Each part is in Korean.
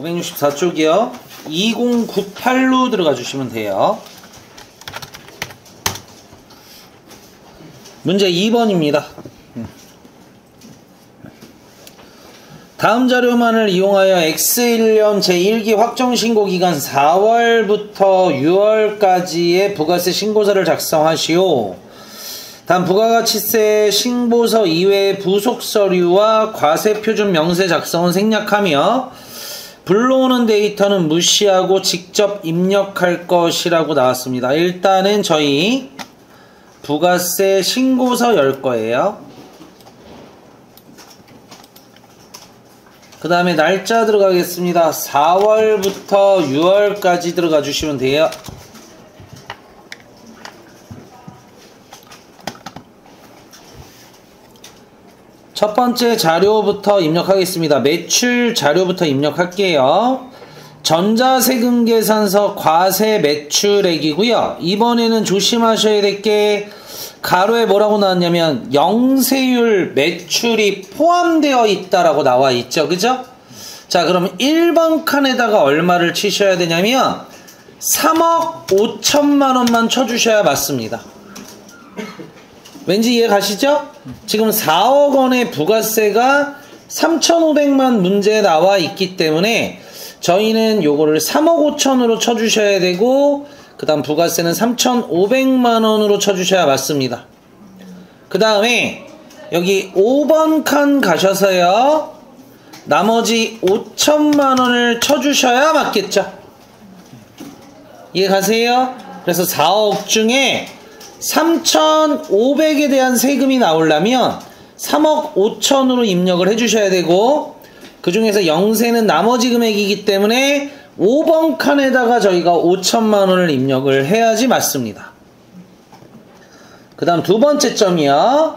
564쪽이요. 2098로 들어가 주시면 돼요. 문제 2번입니다. 다음 자료만을 이용하여 X1년 제1기 확정신고기간 4월부터 6월까지의 부가세 신고서를 작성하시오. 단 부가가치세 신고서 이외의 부속서류와 과세표준 명세 작성은 생략하며 불러오는 데이터는 무시하고 직접 입력할 것이라고 나왔습니다. 일단은 저희 부가세 신고서 열 거예요. 그 다음에 날짜 들어가겠습니다. 4월부터 6월까지 들어가 주시면 돼요. 첫 번째 자료부터 입력하겠습니다. 매출 자료부터 입력할게요. 전자세금계산서 과세 매출액이고요. 이번에는 조심하셔야 될 게 가로에 뭐라고 나왔냐면 영세율 매출이 포함되어 있다라고 나와 있죠. 그죠? 자, 그럼 1번 칸에다가 얼마를 치셔야 되냐면 3억 5천만 원만 쳐주셔야 맞습니다. 왠지 이해 가시죠? 지금 4억 원의 부가세가 3,500만 문제에 나와 있기 때문에 저희는 요거를 3억 5천으로 쳐주셔야 되고 그 다음 부가세는 3,500만 원으로 쳐주셔야 맞습니다. 그 다음에 여기 5번 칸 가셔서요 나머지 5천만 원을 쳐주셔야 맞겠죠? 이해 가세요? 그래서 4억 중에 3,500에 대한 세금이 나오려면 3억 5천으로 입력을 해주셔야 되고 그 중에서 영세는 나머지 금액이기 때문에 5번 칸에다가 저희가 5천만 원을 입력을 해야지 맞습니다. 그 다음 두 번째 점이요.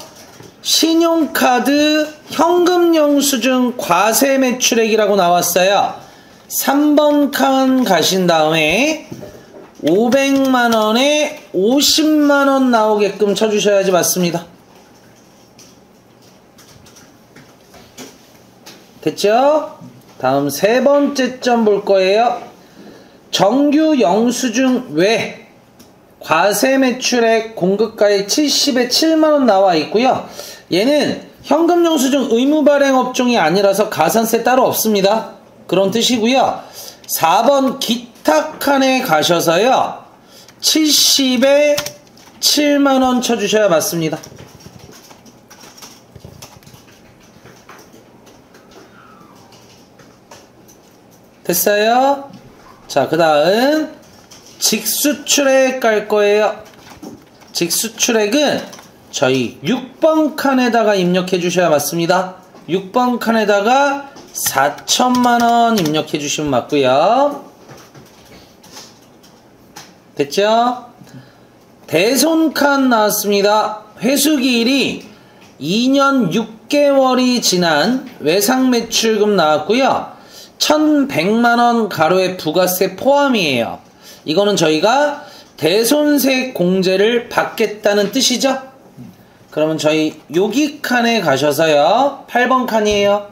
신용카드 현금 영수증 과세 매출액이라고 나왔어요. 3번 칸 가신 다음에 500만 원에 50만 원 나오게끔 쳐주셔야지 맞습니다. 됐죠? 다음 세 번째 점 볼 거예요. 정규 영수증 외 과세 매출액 공급가액 70에 7만 원 나와 있고요. 얘는 현금 영수증 의무 발행 업종이 아니라서 가산세 따로 없습니다. 그런 뜻이고요. 4번 기타 칸에 가셔서요. 70에 7만 원 쳐주셔야 맞습니다. 됐어요? 자, 그 다음 직수출액 갈 거예요. 직수출액은 저희 6번 칸에다가 입력해 주셔야 맞습니다. 6번 칸에다가 4천만 원 입력해 주시면 맞고요. 됐죠? 대손 칸 나왔습니다. 회수기일이 2년 6개월이 지난 외상매출금 나왔고요. 1,100만원 가로에 부가세 포함이에요. 이거는 저희가 대손세 공제를 받겠다는 뜻이죠? 그러면 저희 여기 칸에 가셔서요. 8번 칸이에요.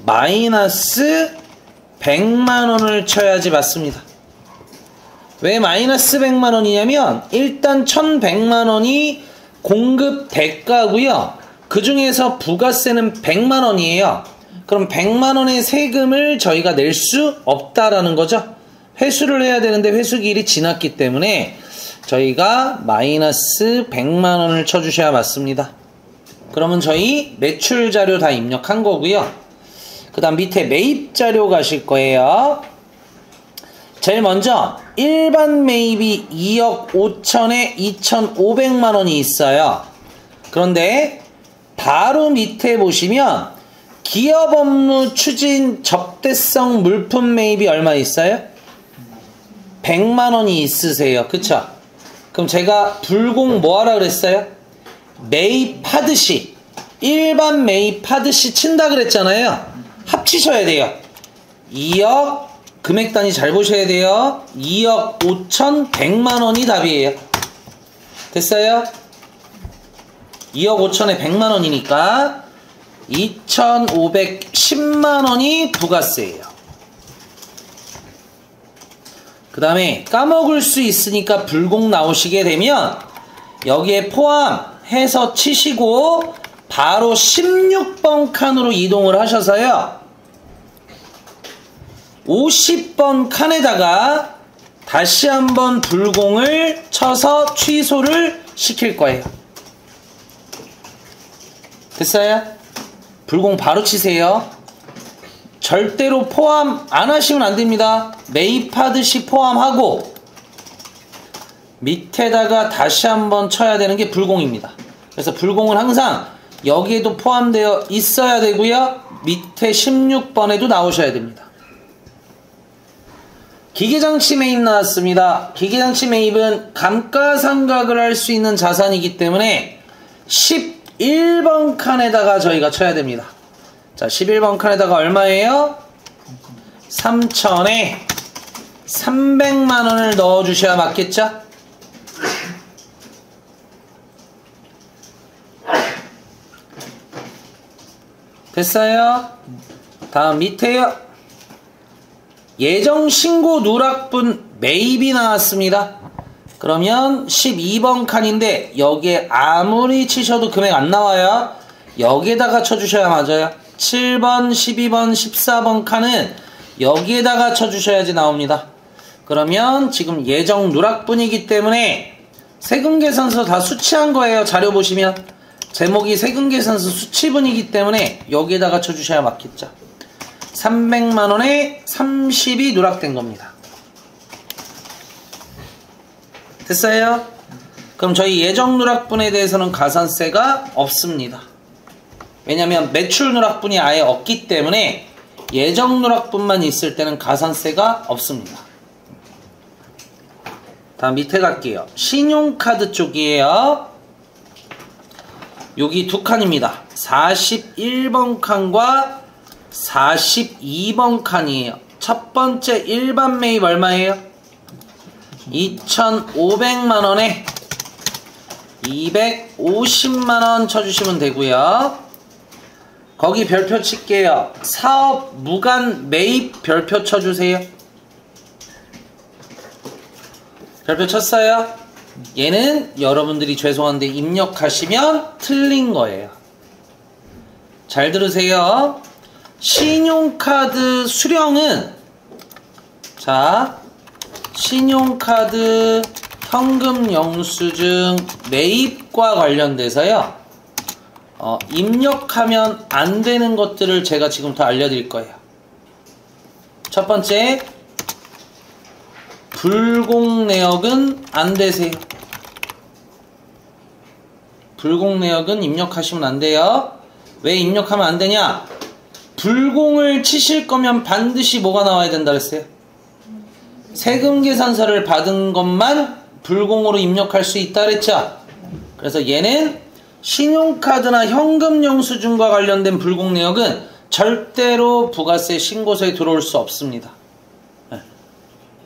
마이너스 100만원을 쳐야지 맞습니다. 왜 마이너스 100만원이냐면 일단 1,100만원이 공급 대가고요. 그 중에서 부가세는 100만원이에요. 그럼 100만원의 세금을 저희가 낼 수 없다라는 거죠. 회수를 해야 되는데 회수기일이 지났기 때문에 저희가 마이너스 100만원을 쳐주셔야 맞습니다. 그러면 저희 매출 자료 다 입력한 거고요. 그 다음 밑에 매입 자료 가실 거예요. 제일 먼저 일반 매입이 2억 5천에 2,500만원이 있어요. 그런데 바로 밑에 보시면 기업 업무 추진 접대성 물품 매입이 얼마 있어요? 100만원이 있으세요. 그쵸? 그럼 제가 불공 뭐 하라 그랬어요? 매입하듯이 일반 매입하듯이 친다 그랬잖아요. 합치셔야 돼요. 2억 금액 단위 잘 보셔야 돼요. 2억 5,100만원이 답이에요. 됐어요? 2억 5천에 100만원이니까 2,510만원이 부가세예요. 그 다음에 까먹을 수 있으니까 불공 나오시게 되면 여기에 포함해서 치시고 바로 16번 칸으로 이동을 하셔서요, 50번 칸에다가 다시 한번 불공을 쳐서 취소를 시킬 거예요. 됐어요? 불공 바로 치세요. 절대로 포함 안 하시면 안 됩니다. 매입하듯이 포함하고 밑에다가 다시 한번 쳐야 되는 게 불공입니다. 그래서 불공은 항상 여기에도 포함되어 있어야 되고요, 밑에 16번에도 나오셔야 됩니다. 기계장치 매입 나왔습니다. 기계장치 매입은 감가상각을 할 수 있는 자산이기 때문에 11번 칸에다가 저희가 쳐야 됩니다. 자, 11번 칸에다가 얼마예요? 3,000에 300만원을 넣어주셔야 맞겠죠? 됐어요? 다음 밑에요. 예정신고 누락분 매입이 나왔습니다. 그러면 12번 칸인데 여기에 아무리 치셔도 금액 안 나와요. 여기에다가 쳐주셔야 맞아요. 7번, 12번, 14번 칸은 여기에다가 쳐주셔야지 나옵니다. 그러면 지금 예정 누락분이기 때문에 세금계산서 다 수치한 거예요. 자료 보시면 제목이 세금계산서 수치분이기 때문에 여기에다가 쳐주셔야 맞겠죠. 300만원에 30이 누락된 겁니다. 됐어요? 그럼 저희 예정 누락분에 대해서는 가산세가 없습니다. 왜냐면 매출 누락분이 아예 없기 때문에 예정 누락분만 있을 때는 가산세가 없습니다. 다음 밑에 갈게요. 신용카드 쪽이에요. 여기 두 칸입니다. 41번 칸과 42번 칸이에요. 첫 번째 일반 매입 얼마예요? 2,500만원에 250만원 쳐주시면 되고요. 거기 별표 칠게요. 사업 무관 매입 별표 쳐주세요. 별표 쳤어요? 얘는 여러분들이 죄송한데 입력하시면 틀린 거예요. 잘 들으세요. 신용카드 수령은, 자, 신용카드 현금 영수증 매입과 관련돼서요, 입력하면 안 되는 것들을 제가 지금부터 알려드릴 거예요. 첫 번째, 불공 내역은 안 되세요. 불공 내역은 입력하시면 안 돼요. 왜 입력하면 안 되냐? 불공을 치실 거면 반드시 뭐가 나와야 된다 그랬어요? 세금계산서를 받은 것만 불공으로 입력할 수 있다 그랬죠? 그래서 얘는 신용카드나 현금 영수증과 관련된 불공 내역은 절대로 부가세 신고서에 들어올 수 없습니다.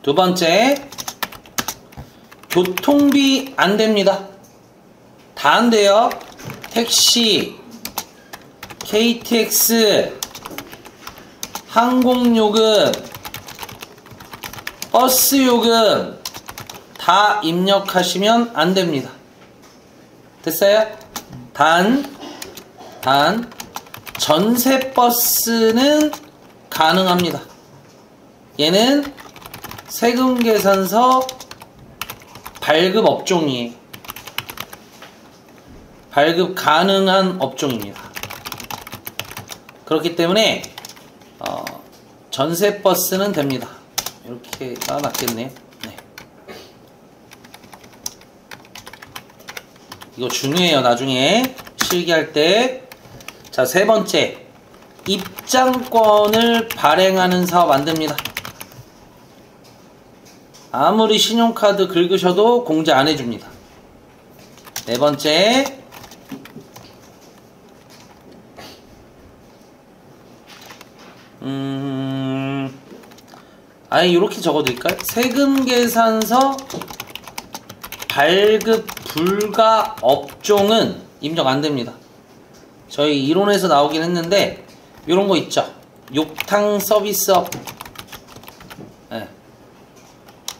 두 번째, 교통비 안 됩니다. 다 안 돼요. 택시, KTX, 항공요금, 버스요금 다 입력하시면 안 됩니다. 됐어요? 단 전세버스는 가능합니다. 얘는 세금계산서 발급 업종이에요. 발급 가능한 업종입니다. 그렇기 때문에 전세버스는 됩니다. 이렇게가 낫겠네요. 네. 이거 중요해요. 나중에 실기할 때. 자, 세 번째, 입장권을 발행하는 사업 안 됩니다. 아무리 신용카드 긁으셔도 공제 안 해줍니다. 네 번째, 아예 이렇게 적어드릴까요? 세금계산서 발급 불가 업종은 입력 안 됩니다. 저희 이론에서 나오긴 했는데 요런 거 있죠. 욕탕 서비스업, 네.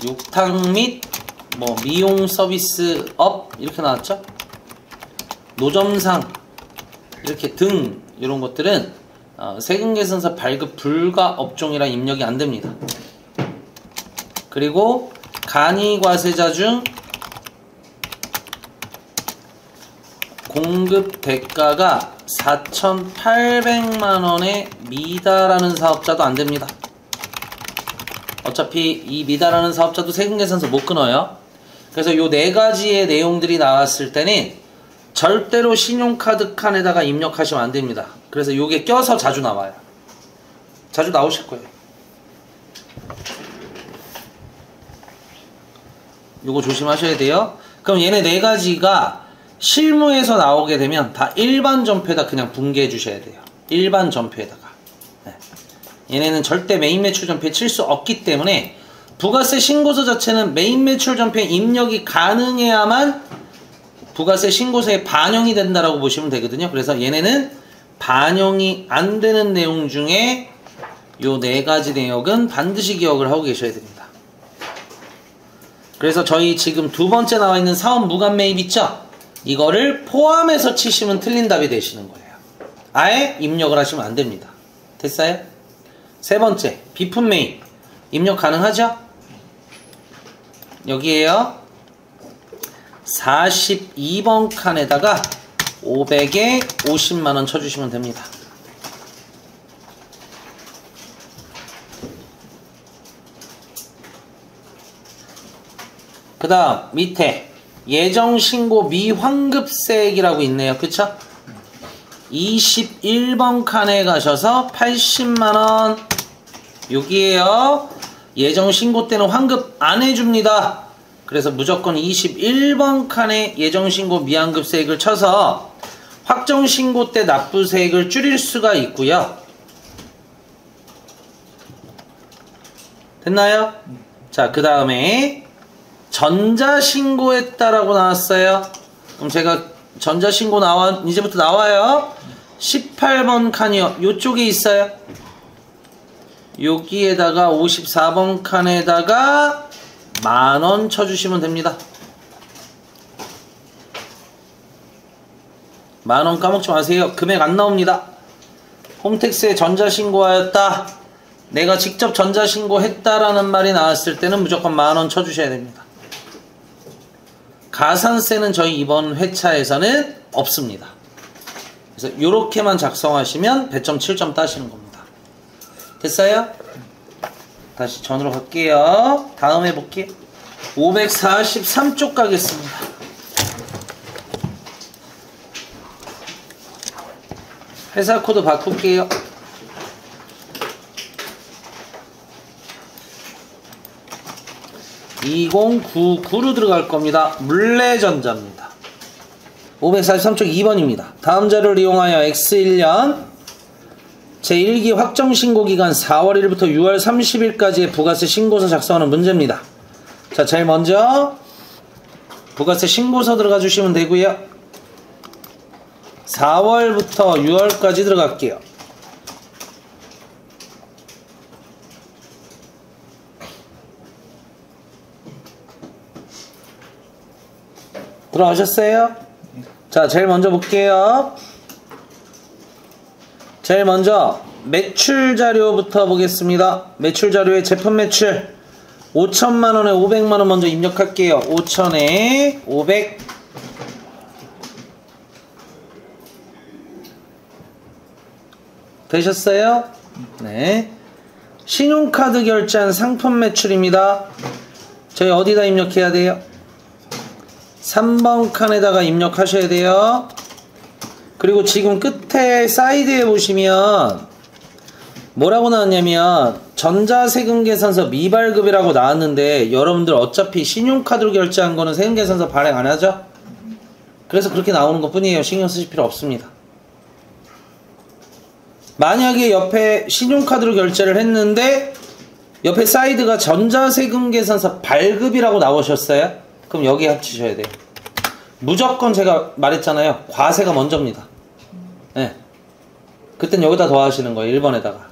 욕탕 및 뭐 미용 서비스업 이렇게 나왔죠. 노점상 이렇게 등 이런 것들은 세금계산서 발급 불가 업종이라 입력이 안 됩니다. 그리고 간이과세자 중 공급 대가가 4,800만원에 미달하는 사업자도 안 됩니다. 어차피 이 미달하는 사업자도 세금계산서 못 끊어요. 그래서 요 네 가지의 내용들이 나왔을 때는 절대로 신용카드 칸에다가 입력하시면 안 됩니다. 그래서 요게 껴서 자주 나와요. 자주 나오실 거예요. 요거 조심하셔야 돼요. 그럼 얘네 네 가지가 실무에서 나오게 되면 다 일반 점표에다 그냥 분개해 주셔야 돼요. 일반 점표에다가. 네. 얘네는 절대 메인 매출 점표에 칠 수 없기 때문에 부가세 신고서 자체는 메인 매출 점표에 입력이 가능해야만 부가세 신고서에 반영이 된다라고 보시면 되거든요. 그래서 얘네는 반영이 안 되는 내용 중에 요 네 가지 내역은 반드시 기억을 하고 계셔야 됩니다. 그래서 저희 지금 두 번째 나와 있는 사업 무관 매입 있죠? 이거를 포함해서 치시면 틀린 답이 되시는 거예요. 아예 입력을 하시면 안 됩니다. 됐어요? 세 번째, 비품 매입. 입력 가능하죠? 여기에요. 42번 칸에다가 500에 50만원 쳐주시면 됩니다. 그 다음 밑에 예정신고 미환급세액이라고 있네요. 그쵸? 21번 칸에 가셔서 80만원 여기에요. 예정신고 때는 환급 안 해줍니다. 그래서 무조건 21번 칸에 예정신고 미환급세액을 쳐서 확정신고 때 납부세액을 줄일 수가 있고요. 됐나요? 자, 그 다음에 전자신고했다라고 나왔어요. 그럼 제가 전자신고 이제부터 나와요. 18번 칸이요. 요쪽에 있어요. 여기에다가 54번 칸에다가 만원 쳐주시면 됩니다. 만원 까먹지 마세요. 금액 안 나옵니다. 홈택스에 전자신고하였다, 내가 직접 전자신고했다라는 말이 나왔을 때는 무조건 만원 쳐주셔야 됩니다. 가산세는 저희 이번 회차에서는 없습니다. 그래서 이렇게만 작성하시면 배점 7점 따시는 겁니다. 됐어요? 다시 전으로 갈게요. 다음 해볼게요. 543쪽 가겠습니다. 회사 코드 바꿀게요. 2099로 들어갈 겁니다. 물레전자입니다. 543쪽 2번입니다. 다음 자료를 이용하여 X1년 제1기 확정신고기간 4월 1일부터 6월 30일까지의 부가세 신고서 작성하는 문제입니다. 자, 제일 먼저 부가세 신고서 들어가 주시면 되고요. 4월부터 6월까지 들어갈게요. 들어가셨어요? 자, 제일 먼저 볼게요. 제일 먼저 매출 자료부터 보겠습니다. 매출 자료에 제품 매출 5천만원에 500만원 먼저 입력할게요. 5천에 500. 되셨어요? 네. 신용카드 결제한 상품 매출입니다. 저희 어디다 입력해야 돼요? 3번 칸에다가 입력하셔야 돼요. 그리고 지금 끝에 사이드에 보시면 뭐라고 나왔냐면 전자세금계산서 미발급이라고 나왔는데, 여러분들 어차피 신용카드로 결제한 거는 세금계산서 발행 안 하죠? 그래서 그렇게 나오는 것 뿐이에요. 신경 쓰실 필요 없습니다. 만약에 옆에 신용카드로 결제를 했는데 옆에 사이드가 전자세금계산서 발급이라고 나오셨어요? 그럼 여기 합치셔야 돼요. 무조건 제가 말했잖아요. 과세가 먼저입니다. 네. 그땐 여기다 더하시는 거예요. 1번에다가.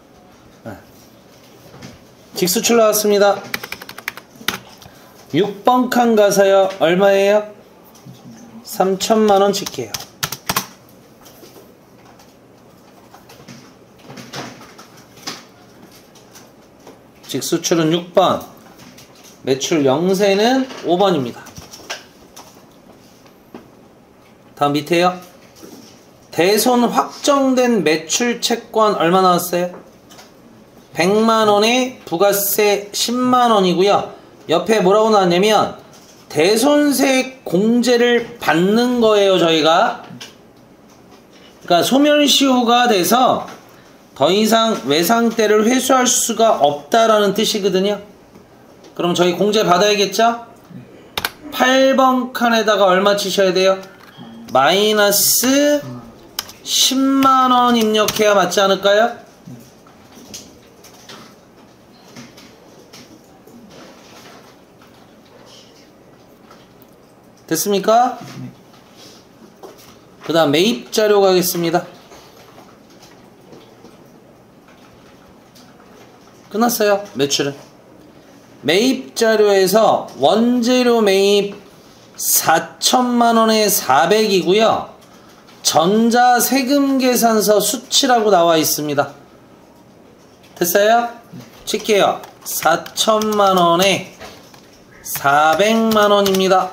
네. 직수출 나왔습니다. 6번 칸 가서요. 얼마예요? 3천만원 칠게요. 직수출은 6번, 매출 영세는 5번입니다. 다음 밑에요. 대손 확정된 매출 채권 얼마 나왔어요? 100만원에 부가세 10만원이고요. 옆에 뭐라고 나왔냐면 대손세 공제를 받는 거예요. 저희가 그러니까 소멸시효가 돼서 더 이상 외상때를 회수할 수가 없다라는 뜻이거든요. 그럼 저희 공제 받아야겠죠? 8번 칸에다가 얼마 치셔야 돼요? 마이너스 10만원 입력해야 맞지 않을까요? 됐습니까? 그 다음 매입 자료 가겠습니다. 끝났어요. 매출은. 매입 자료에서 원재료 매입 4천만원에 400이고요. 전자 세금 계산서 수치라고 나와 있습니다. 됐어요? 칠게요. 4천만원에 400만원입니다.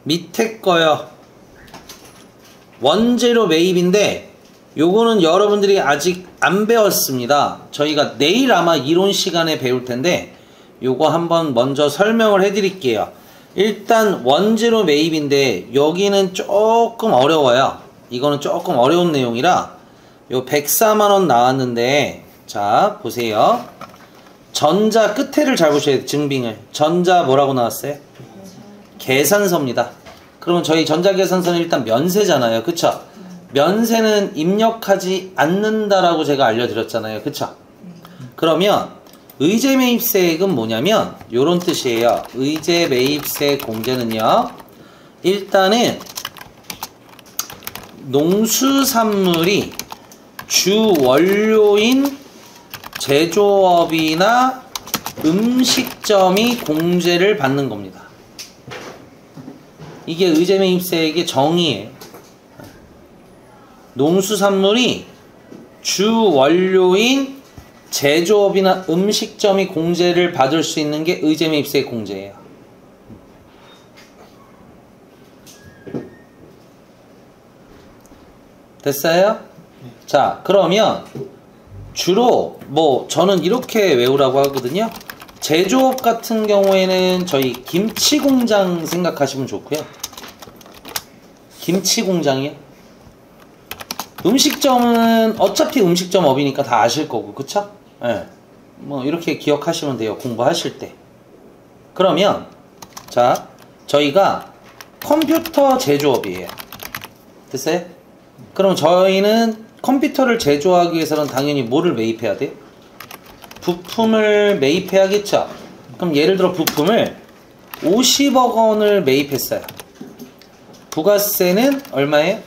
밑에 거요. 원재료 매입인데 요거는 여러분들이 아직 안 배웠습니다. 저희가 내일 아마 이론 시간에 배울 텐데 요거 한번 먼저 설명을 해 드릴게요. 일단 원재료 매입인데 여기는 조금 어려워요. 이거는 조금 어려운 내용이라 요 104만원 나왔는데 자 보세요. 전자 끝에를 잘 보셔야 돼요. 증빙을. 전자 뭐라고 나왔어요? 계산서입니다. 그러면 저희 전자계산서는 일단 면세잖아요. 그쵸? 면세는 입력하지 않는다라고 제가 알려드렸잖아요. 그쵸? 그러면 의제매입세액은 뭐냐면 요런 뜻이에요. 의제매입세 공제는요. 일단은 농수산물이 주 원료인 제조업이나 음식점이 공제를 받는 겁니다. 이게 의제매입세액의 정의예요. 농수산물이 주 원료인 제조업이나 음식점이 공제를 받을 수 있는 게 의제매입세액 공제예요. 됐어요? 자, 그러면 주로 뭐 저는 이렇게 외우라고 하거든요. 제조업 같은 경우에는 저희 김치 공장 생각하시면 좋고요. 김치 공장이요. 음식점은 어차피 음식점업이니까 다 아실 거고, 그쵸? 예. 뭐 이렇게 기억하시면 돼요. 공부하실 때. 그러면 자, 저희가 컴퓨터 제조업이에요. 됐어요? 그럼 저희는 컴퓨터를 제조하기 위해서는 당연히 뭐를 매입해야 돼요? 부품을 매입해야겠죠. 그럼 예를 들어 부품을 50억 원을 매입했어요. 부가세는 얼마예요?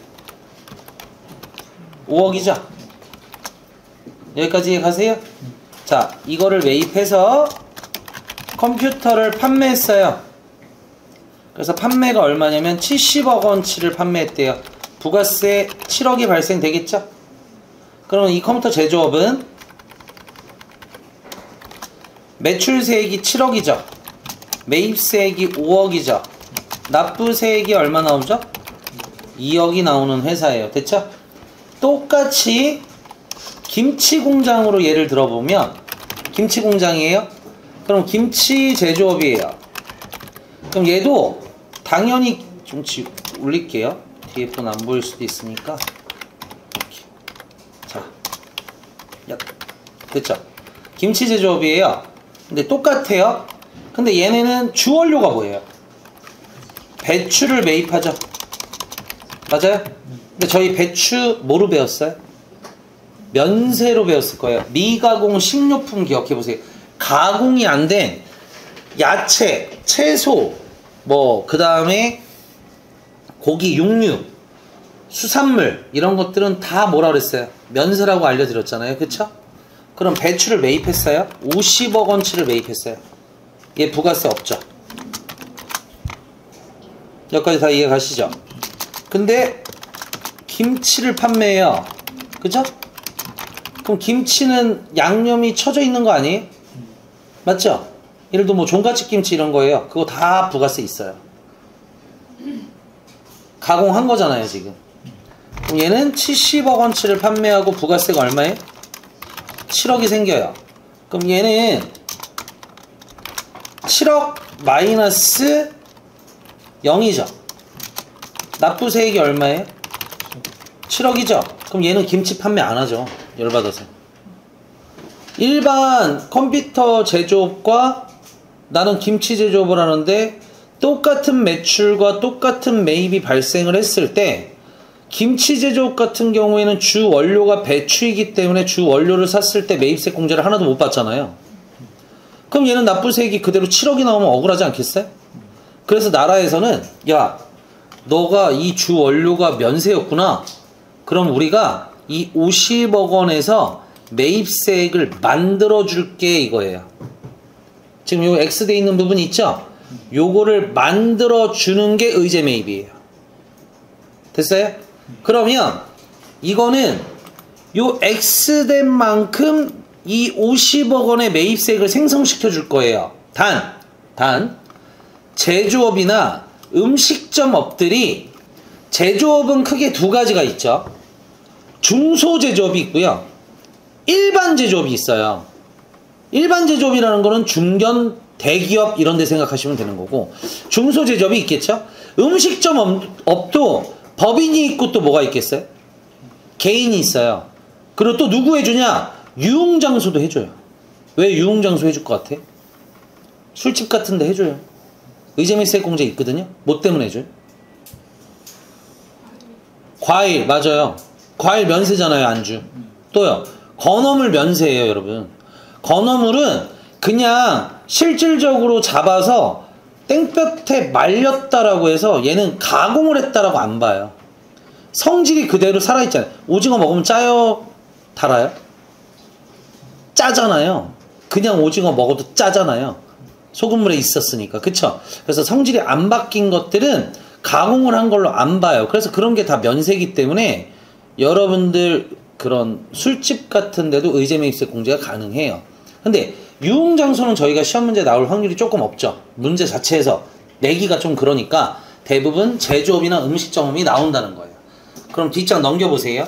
5억이죠. 여기까지 가세요. 자, 이거를 매입해서 컴퓨터를 판매했어요. 그래서 판매가 얼마냐면 70억 원치를 판매했대요. 부가세 7억이 발생되겠죠. 그러면 이 컴퓨터 제조업은 매출세액이 7억이죠. 매입세액이 5억이죠. 납부세액이 얼마 나오죠? 2억이 나오는 회사예요. 됐죠? 똑같이 김치공장으로 예를 들어보면 김치공장이에요. 그럼 김치 제조업이에요. 그럼 얘도 당연히 좀 올릴게요. 뒤에 분 안 보일 수도 있으니까. 이렇게. 자, 됐죠? 김치 제조업이에요. 근데 똑같아요. 근데 얘네는 주원료가 뭐예요? 배추를 매입하죠. 맞아요? 근데 저희 배추 뭐로 배웠어요? 면세로 배웠을 거예요. 미가공 식료품 기억해보세요. 가공이 안 된 야채, 채소, 그 다음에 고기, 육류, 수산물 이런 것들은 다 뭐라 그랬어요? 면세라고 알려드렸잖아요. 그쵸? 그럼 배추를 매입했어요? 50억 원치를 매입했어요. 얘 부가세 없죠? 여기까지 다 이해 가시죠? 근데 김치를 판매해요. 그죠? 그럼 김치는 양념이 쳐져 있는 거 아니에요? 맞죠? 예를 들어 종갓집 김치 이런 거예요. 그거 다 부가세 있어요. 가공한 거잖아요, 지금. 그럼 얘는 70억 원치를 판매하고 부가세가 얼마예요? 7억이 생겨요. 그럼 얘는 7억 마이너스 0이죠. 납부세액이 얼마예요? 7억이죠. 그럼 얘는 김치 판매 안 하죠. 열받아서. 일반 컴퓨터 제조업과 나는 김치 제조업을 하는데 똑같은 매출과 똑같은 매입이 발생을 했을 때 김치 제조업 같은 경우에는 주 원료가 배추이기 때문에 주 원료를 샀을 때 매입세 공제를 하나도 못 받잖아요. 그럼 얘는 납부세액이 그대로 7억이 나오면 억울하지 않겠어요? 그래서 나라에서는 야, 너가 이 주 원료가 면세였구나. 그럼 우리가 이 50억 원에서 매입세액을 만들어줄게 이거예요. 지금 요 X돼 있는 부분 있죠? 요거를 만들어주는 게 의제 매입이에요. 됐어요? 그러면 이거는 요 X된 만큼 이 50억 원의 매입세액을 생성시켜 줄 거예요. 단 제조업이나 음식점업들이 제조업은 크게 두 가지가 있죠. 중소제조업이 있고요. 일반 제조업이 있어요. 일반 제조업이라는 거는 중견, 대기업 이런 데 생각하시면 되는 거고 중소제조업이 있겠죠. 음식점업도 법인이 있고 또 뭐가 있겠어요? 개인이 있어요. 그리고 또 누구 해주냐? 유흥장소도 해줘요. 왜 유흥장소 해줄 것 같아? 술집 같은 데 해줘요. 의제매입세 공제 있거든요. 뭐 때문에 해줘요? 과일, 맞아요. 과일 면세잖아요, 안주. 또요, 건어물 면세예요, 여러분. 건어물은 그냥 실질적으로 잡아서 땡볕에 말렸다라고 해서 얘는 가공을 했다라고 안 봐요. 성질이 그대로 살아있잖아요. 오징어 먹으면 짜요? 달아요? 짜잖아요. 그냥 오징어 먹어도 짜잖아요. 소금물에 있었으니까. 그쵸? 그래서 성질이 안 바뀐 것들은 가공을 한 걸로 안 봐요. 그래서 그런 게 다 면세기 때문에 여러분들 그런 술집 같은 데도 의제매입세 공제가 가능해요. 근데 유흥장소는 저희가 시험 문제 나올 확률이 조금 없죠. 문제 자체에서 내기가 좀 그러니까 대부분 제조업이나 음식점업이 나온다는 거예요. 그럼 뒷장 넘겨보세요.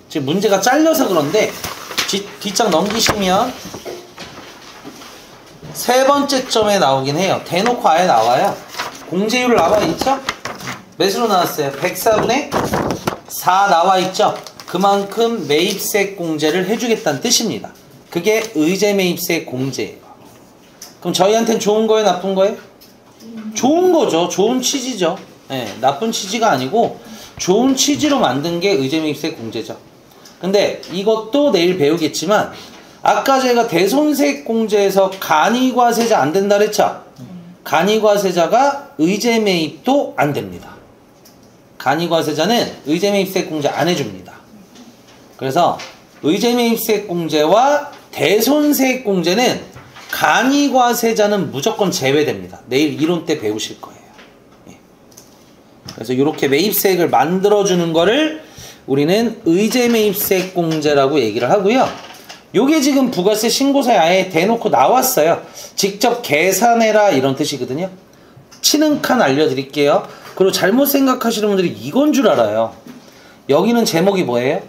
지금 문제가 잘려서 그런데 뒷장 넘기시면 세 번째 점에 나오긴 해요. 대놓고 아예 나와요. 공제율 나와 있죠? 몇으로 나왔어요? 104분의 4 나와 있죠? 그만큼 매입세 공제를 해주겠다는 뜻입니다. 그게 의제매입세 공제예요. 그럼 저희한테는 좋은 거예요? 나쁜 거예요? 좋은 거죠. 좋은 취지죠. 네, 나쁜 취지가 아니고 좋은 취지로 만든 게 의제매입세 공제죠. 근데 이것도 내일 배우겠지만 아까 제가 대손세액 공제에서 간이과세자 안 된다 그랬죠? 간이과세자가 의제매입도 안 됩니다. 간이과세자는 의제매입세 공제 안 해줍니다. 그래서 의제매입세 공제와 대손세액 공제는 간이과세자는 무조건 제외됩니다. 내일 이론 때 배우실 거예요. 그래서 이렇게 매입세액을 만들어주는 거를 우리는 의제매입세 공제라고 얘기를 하고요. 요게 지금 부가세 신고서에 아예 대놓고 나왔어요. 직접 계산해라 이런 뜻이거든요. 치는 칸 알려드릴게요. 그리고 잘못 생각하시는 분들이 이건 줄 알아요. 여기는 제목이 뭐예요?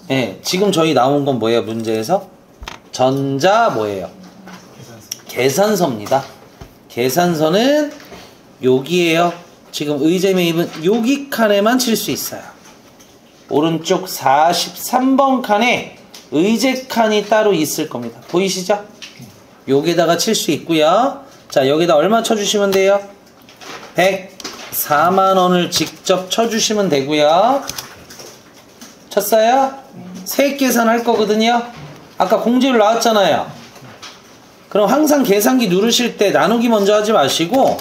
네, 지금 저희 나온 건 뭐예요? 문제에서 전자 뭐예요? 계산서입니다. 계산서는 여기에요. 지금 의제매입은 여기 칸에만 칠 수 있어요. 오른쪽 43번 칸에 의제 칸이 따로 있을 겁니다. 보이시죠? 여기다가 칠 수 있고요. 자, 여기다 얼마 쳐주시면 돼요? 104만원을 직접 쳐주시면 되고요. 쳤어요? 세액 계산할 거거든요. 아까 공제율 나왔잖아요. 그럼 항상 계산기 누르실 때 나누기 먼저 하지 마시고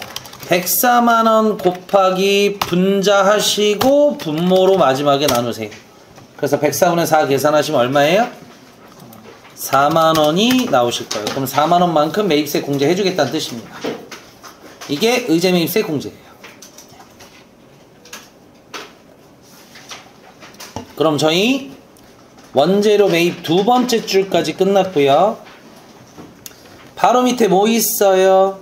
104만원 곱하기 분자하시고 분모로 마지막에 나누세요. 그래서 104분의 4 계산하시면 얼마예요? 4만원이 나오실 거예요. 그럼 4만원만큼 매입세 공제 해주겠다는 뜻입니다. 이게 의제 매입세 공제예요. 그럼 저희 원재료 매입 두 번째 줄까지 끝났고요. 바로 밑에 뭐 있어요?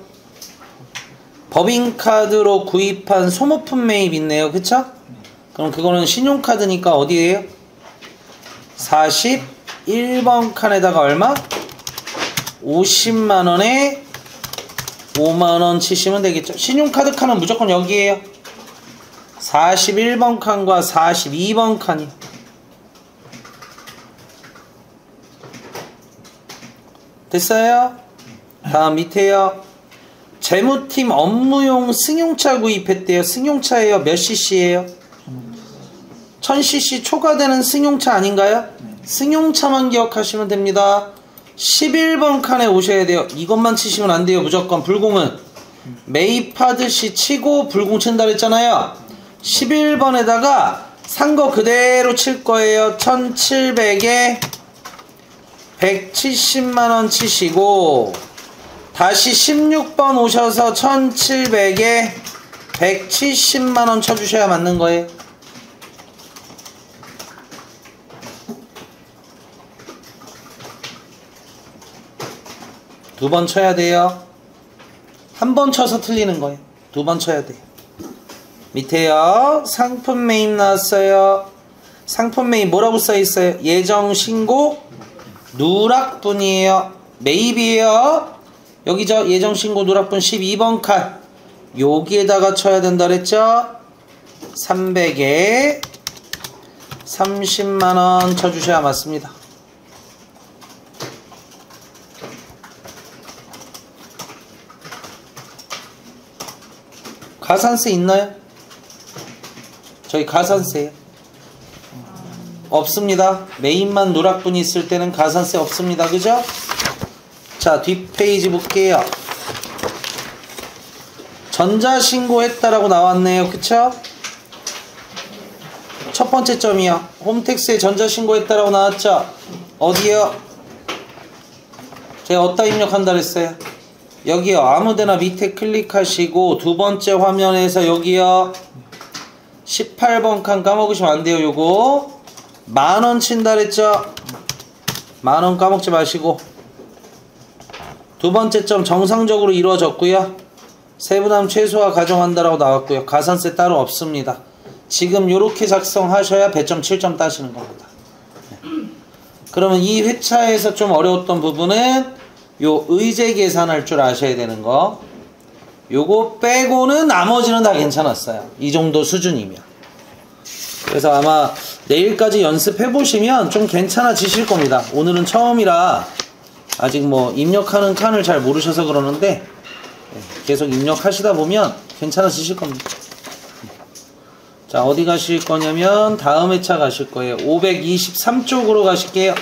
법인카드로 구입한 소모품 매입 있네요. 그쵸? 그럼 그거는 신용카드니까 어디에요? 41번 칸에다가 얼마? 50만원에 5만원 치시면 되겠죠. 신용카드 칸은 무조건 여기에요. 41번 칸과 42번 칸이. 됐어요? 다음 밑에요. 재무팀 업무용 승용차 구입했대요. 승용차예요. 몇 cc예요? 1000cc 초과되는 승용차 아닌가요? 승용차만 기억하시면 됩니다. 11번 칸에 오셔야 돼요. 이것만 치시면 안 돼요. 무조건 불공은 매입하듯이 치고 불공 친다 그랬잖아요. 11번에다가 산 거 그대로 칠 거예요. 1700에 170만원 치시고 다시 16번 오셔서 1700에 170만원 쳐주셔야 맞는 거예요. 두 번 쳐야 돼요. 한 번 쳐서 틀리는 거예요. 두 번 쳐야 돼요. 밑에요. 상품 매입 나왔어요. 상품 매입 뭐라고 써있어요? 예정 신고 누락분이에요. 매입이에요. 여기죠. 예정 신고 누락분 12번 칸. 여기에다가 쳐야 된다 그랬죠? 300에 30만원 쳐주셔야 맞습니다. 가산세 있나요? 저희 가산세요. 없습니다. 매입만 누락분이 있을 때는 가산세 없습니다. 그죠? 자, 뒷페이지 볼게요. 전자신고했다라고 나왔네요. 그쵸? 첫 번째 점이요. 홈택스에 전자신고했다라고 나왔죠? 어디요? 제가 어디다 입력한다 그랬어요? 여기요. 아무데나 밑에 클릭하시고 두 번째 화면에서 여기요. 18번 칸 까먹으시면 안 돼요. 요거 만원 친다 그랬죠? 만원 까먹지 마시고 두 번째 점 정상적으로 이루어졌고요. 세부담 최소화 가정한다라고 나왔고요. 가산세 따로 없습니다. 지금 요렇게 작성하셔야 배점 7점 따시는 겁니다. 그러면 이 회차에서 좀 어려웠던 부분은 요 의제 계산할 줄 아셔야 되는 거. 요거 빼고는 나머지는 다 괜찮았어요. 이 정도 수준이면. 그래서 아마 내일까지 연습해 보시면 좀 괜찮아지실 겁니다. 오늘은 처음이라 아직 뭐 입력하는 칸을 잘 모르셔서 그러는데 계속 입력하시다 보면 괜찮아지실 겁니다. 자, 어디 가실 거냐면 다음 회차 가실 거예요. 523쪽으로 가실게요.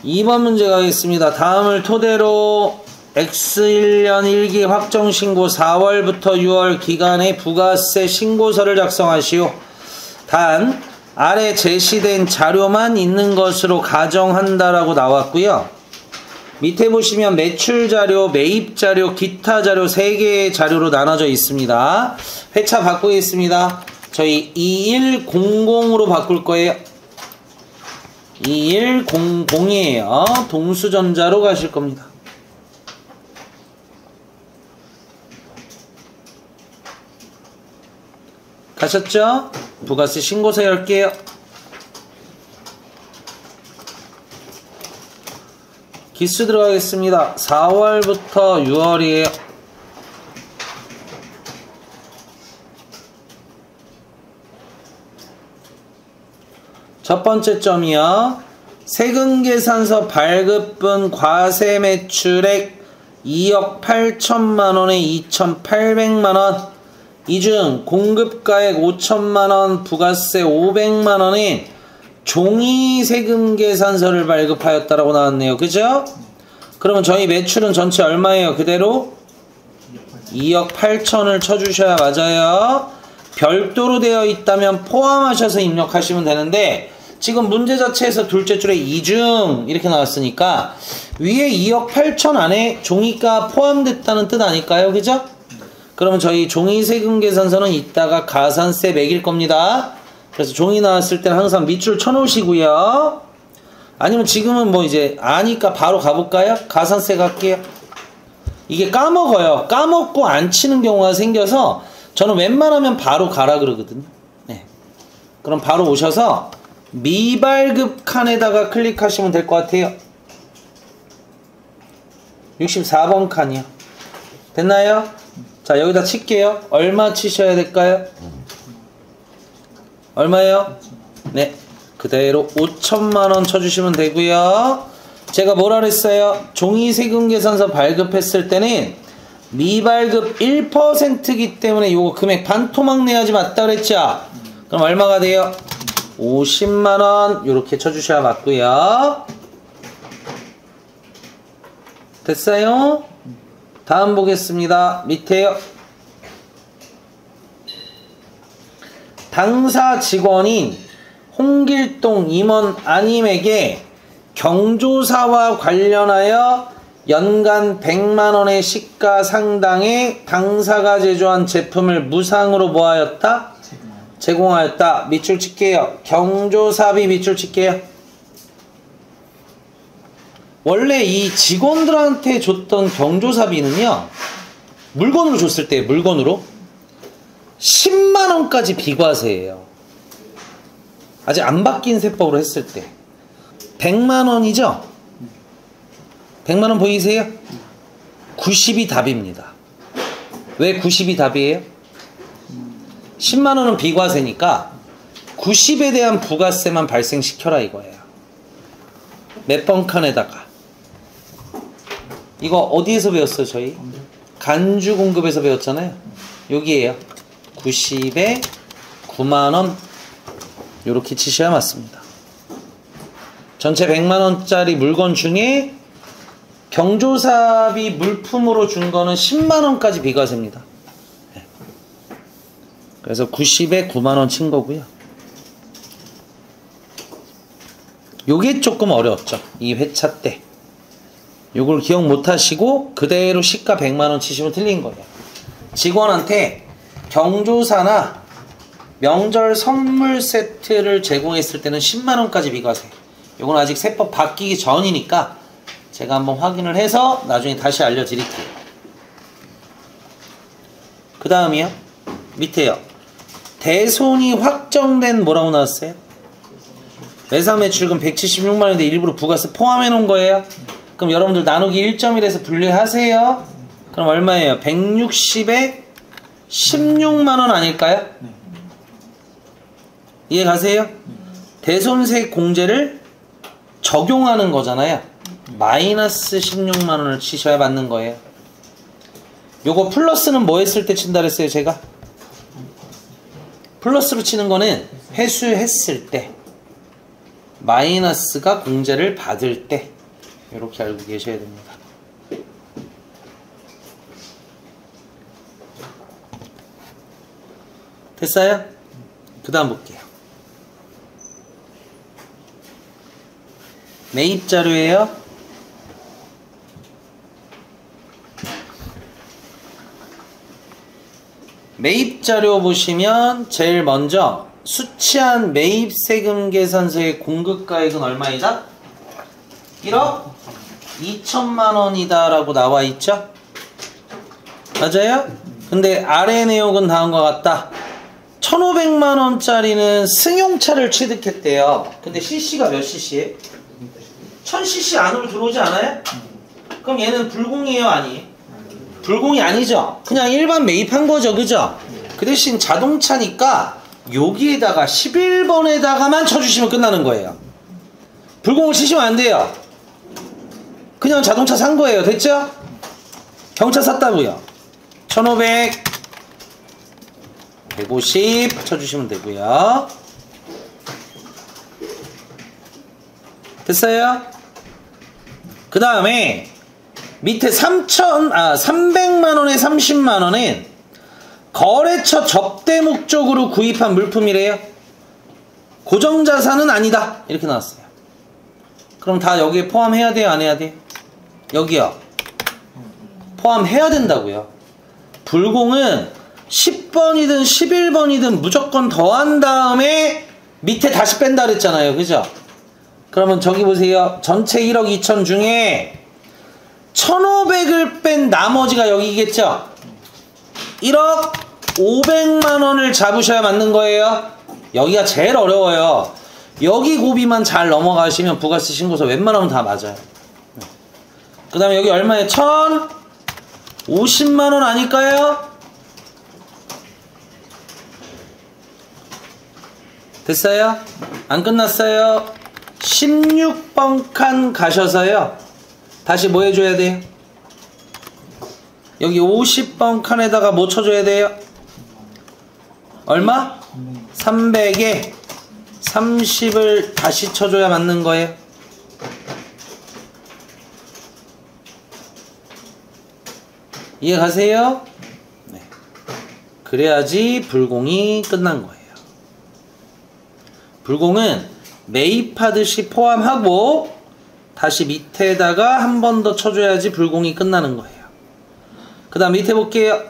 (2번) 문제 가겠습니다. 다음을 토대로 X1년 1기 확정신고 4월부터 6월 기간에 부가세 신고서를 작성하시오. 단 아래 제시된 자료만 있는 것으로 가정한다라고 나왔고요. 밑에 보시면 매출 자료, 매입 자료, 기타 자료 3개의 자료로 나눠져 있습니다. 회차 바꾸겠습니다. 저희 2100으로 바꿀 거예요. 2100이에요. 동수전자로 가실 겁니다. 가셨죠? 부가세 신고서 열게요. 기수 들어가겠습니다. 4월부터 6월이에요. 첫 번째 점이요. 세금계산서 발급분 과세 매출액 2억 8천만원에 2,800만원 이 중 공급가액 5천만원, 부가세 500만원인 종이세금계산서를 발급하였다라고 나왔네요. 그죠? 그러면 저희 매출은 전체 얼마예요? 그대로 2억 8천을 쳐주셔야 맞아요. 별도로 되어 있다면 포함하셔서 입력하시면 되는데 지금 문제 자체에서 둘째 줄에 이중 이렇게 나왔으니까 위에 2억 8천 안에 종이가 포함됐다는 뜻 아닐까요? 그죠? 그러면 저희 종이세금 계산서는 이따가 가산세 매길 겁니다. 그래서 종이 나왔을 때는 항상 밑줄 쳐놓으시고요. 아니면 지금은 뭐 이제 아니까 바로 가볼까요? 가산세 갈게요. 이게 까먹어요. 까먹고 안 치는 경우가 생겨서 저는 웬만하면 바로 가라 그러거든요. 네. 그럼 바로 오셔서 미발급 칸에다가 클릭하시면 될 것 같아요. 64번 칸이요. 됐나요? 자, 여기다 칠게요. 얼마 치셔야 될까요? 얼마예요? 네, 그대로 5천만원 쳐주시면 되고요. 제가 뭐라 그랬어요? 종이세금계산서 발급했을 때는 미발급 1%이기 때문에 요거 금액 반토막 내야지 맞다 그랬죠? 그럼 얼마가 돼요? 50만원 요렇게 쳐주셔야 맞고요. 됐어요? 다음 보겠습니다. 밑에요. 당사 직원인 홍길동 임원 아님에게 경조사와 관련하여 연간 100만원의 시가 상당의 당사가 제조한 제품을 무상으로 뭐하였다? 제공하였다. 밑줄 칠게요. 경조사비 밑줄 칠게요. 원래 이 직원들한테 줬던 경조사비는요, 물건으로 줬을 때 물건으로 10만원까지 비과세예요. 아직 안 바뀐 세법으로 했을 때 100만원이죠? 100만원 보이세요? 90이 답입니다. 왜 90이 답이에요? 10만원은 비과세니까 90에 대한 부가세만 발생시켜라 이거예요. 몇 번 칸에다가 이거 어디에서 배웠어요? 저희 간주공급에서 배웠잖아요. 여기에요. 90에 9만원 요렇게 치셔야 맞습니다. 전체 100만원짜리 물건 중에 경조사비 물품으로 준 거는 10만원까지 비과세입니다. 그래서 90에 9만원 친 거고요. 요게 조금 어려웠죠. 이 회차 때. 요걸 기억 못 하시고 그대로 시가 100만원 치시면 틀린 거예요. 직원한테 경조사나 명절 선물 세트를 제공했을 때는 10만원까지 비과세. 요건 아직 세법 바뀌기 전이니까 제가 한번 확인을 해서 나중에 다시 알려드릴게요. 그 다음이요. 밑에요. 대손이 확정된 뭐라고 나왔어요? 매상 매출금 176만원인데 일부러 부가세 포함해 놓은 거예요. 그럼 여러분들 나누기 1.1에서 분리하세요. 그럼 얼마예요? 160에 16만원 아닐까요? 이해 가세요? 대손세 공제를 적용하는 거잖아요. 마이너스 16만원을 치셔야 맞는 거예요. 요거 플러스는 뭐 했을 때 친다 그랬어요? 제가 플러스로 치는 거는 회수했을 때, 마이너스가 공제를 받을 때 이렇게 알고 계셔야 됩니다. 됐어요? 그 다음 볼게요. 매입 자료예요. 매입 자료 보시면 제일 먼저 수취한 매입세금 계산서의 공급가액은 얼마이다? 1억 2천만원이다 라고 나와 있죠? 맞아요? 근데 아래 내용은 다음과 같다. 1500만원짜리는 승용차를 취득했대요. 근데 cc가 몇 cc예요? 1000cc 안으로 들어오지 않아요? 그럼 얘는 불공이에요? 아니에요? 불공이 아니죠? 그냥 일반 매입한 거죠. 그죠? 그 대신 자동차니까 여기에다가 11번에다가만 쳐주시면 끝나는 거예요. 불공을 치시면 안 돼요. 그냥 자동차 산 거예요. 됐죠? 경차 샀다고요. 1500 150 쳐주시면 되고요. 됐어요? 그 다음에 밑에 300만원에 30만원은 거래처 접대 목적으로 구입한 물품이래요. 고정자산은 아니다. 이렇게 나왔어요. 그럼 다 여기에 포함해야 돼요? 안 해야 돼요? 여기요. 포함해야 된다고요. 불공은 10번이든 11번이든 무조건 더한 다음에 밑에 다시 뺀다 그랬잖아요. 그죠? 그러면 저기 보세요. 전체 1억 2천 중에 1,500을 뺀 나머지가 여기겠죠? 1억 500만원을 잡으셔야 맞는 거예요. 여기가 제일 어려워요. 여기 고비만 잘 넘어가시면 부가세 신고서 웬만하면 다 맞아요. 그 다음에 여기 얼마에 1,050만원 아닐까요? 됐어요? 안 끝났어요? 16번 칸 가셔서요. 다시 뭐 해줘야 돼요? 여기 50번 칸에다가 뭐 쳐줘야 돼요? 얼마? 300에 30을 다시 쳐줘야 맞는 거예요. 이해 가세요? 네. 그래야지 불공이 끝난 거예요. 불공은 매입하듯이 포함하고 다시 밑에다가 한 번 더 쳐줘야지 불공이 끝나는 거예요. 그 다음 밑에 볼게요.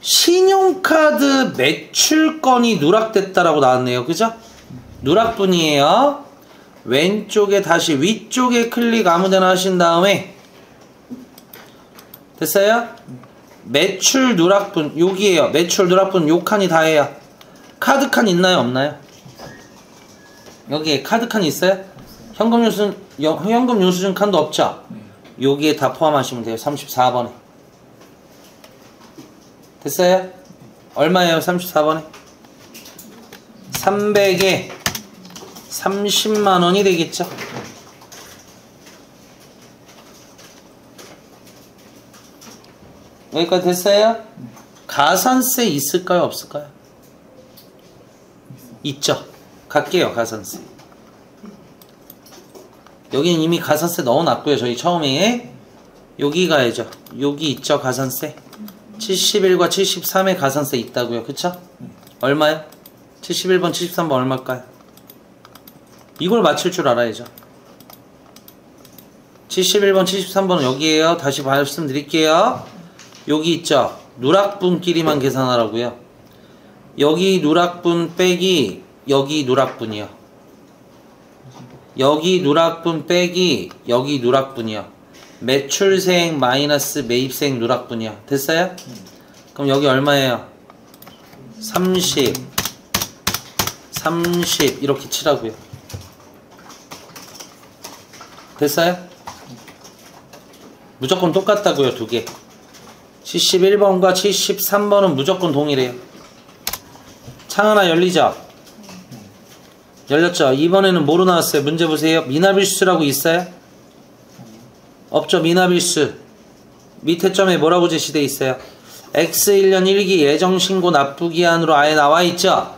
신용카드 매출건이 누락됐다라고 나왔네요. 그죠? 누락분이에요. 왼쪽에 다시 위쪽에 클릭 아무데나 하신 다음에 됐어요? 매출 누락분 여기에요. 매출 누락분 요 칸이 다예요. 카드 칸 있나요? 없나요? 여기에 카드 칸 있어요? 현금 영수증 칸도 없죠? 여기에 다 포함하시면 돼요. 34번에. 됐어요? 얼마예요? 34번에? 300에 30만원이 되겠죠? 여기까지 됐어요? 가산세 있을까요? 없을까요? 있죠? 갈게요. 가산세. 여기는 이미 가산세 넣어놨고요. 저희 처음에 여기 가야죠. 여기 있죠? 가산세 71과 73에 가산세 있다고요. 그쵸? 얼마요? 71번 73번 얼마일까요? 이걸 맞출 줄 알아야죠. 71번 73번은 여기에요. 다시 말씀드릴게요. 여기 있죠? 누락분끼리만 계산하라고요. 여기 누락분 빼기 여기 누락분이요. 여기 누락분 빼기 여기 누락분이요. 매출세액 마이너스 매입세액 누락분이요. 됐어요? 그럼 여기 얼마예요? 30 이렇게 치라고요. 됐어요? 무조건 똑같다고요. 두 개. 71번과 73번은 무조건 동일해요. 창 하나 열리죠? 열렸죠? 이번에는 뭐로 나왔어요? 문제 보세요. 미납일수라고 있어요? 없죠? 미납일수. 밑에 점에 뭐라고 제시되어 있어요? X1년 1기 예정신고 납부기한으로 아예 나와 있죠?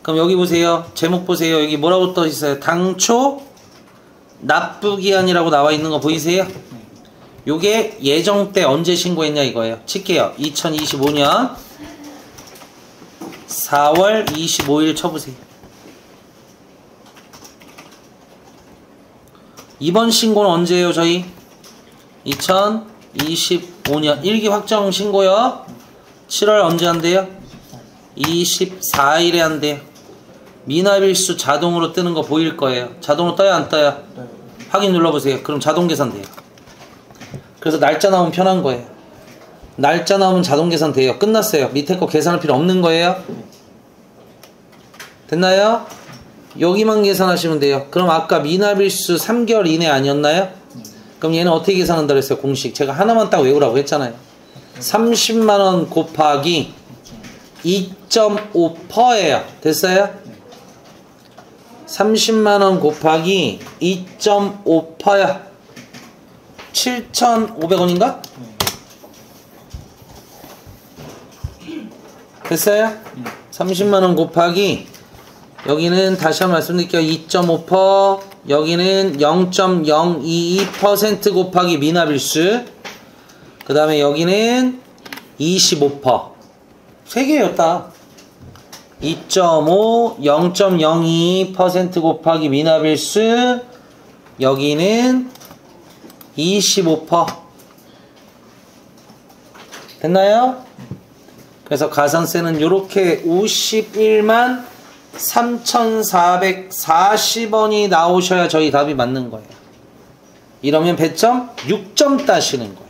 그럼 여기 보세요. 제목 보세요. 여기 뭐라고 떠 있어요? 당초 납부기한이라고 나와 있는 거 보이세요? 요게 예정 때 언제 신고했냐 이거예요. 칠게요. 2025년 4월 25일 쳐보세요. 이번 신고는 언제예요? 저희 2025년 1기 확정 신고요. 7월 언제 한대요? 24일에 한대요. 미납일수 자동으로 뜨는 거 보일 거예요. 자동으로 떠요? 안 떠요? 확인 눌러보세요. 그럼 자동 계산돼요. 그래서 날짜 나오면 편한 거예요. 날짜 나오면 자동 계산돼요. 끝났어요. 밑에 거 계산할 필요 없는 거예요. 됐나요? 여기만 계산하시면 돼요. 그럼 아까 미납일수 3개월 이내 아니었나요? 그럼 얘는 어떻게 계산한다 그랬어요? 공식. 제가 하나만 딱 외우라고 했잖아요. 30만원 곱하기 2.5%예요. 됐어요? 30만원 곱하기 2.5%야. 7,500원인가? 됐어요? 30만원 곱하기 여기는 다시 한번 말씀드릴게요. 2.5%, 여기는 0.022% 곱하기 미납일수, 그 다음에 여기는 25%. 3개였다. 2.5, 0.02% 곱하기 미납일수, 여기는 25%. 됐나요? 그래서 가산세는 이렇게 51만 3,440원이 나오셔야 저희 답이 맞는 거예요. 이러면 배점 6점 따시는 거예요.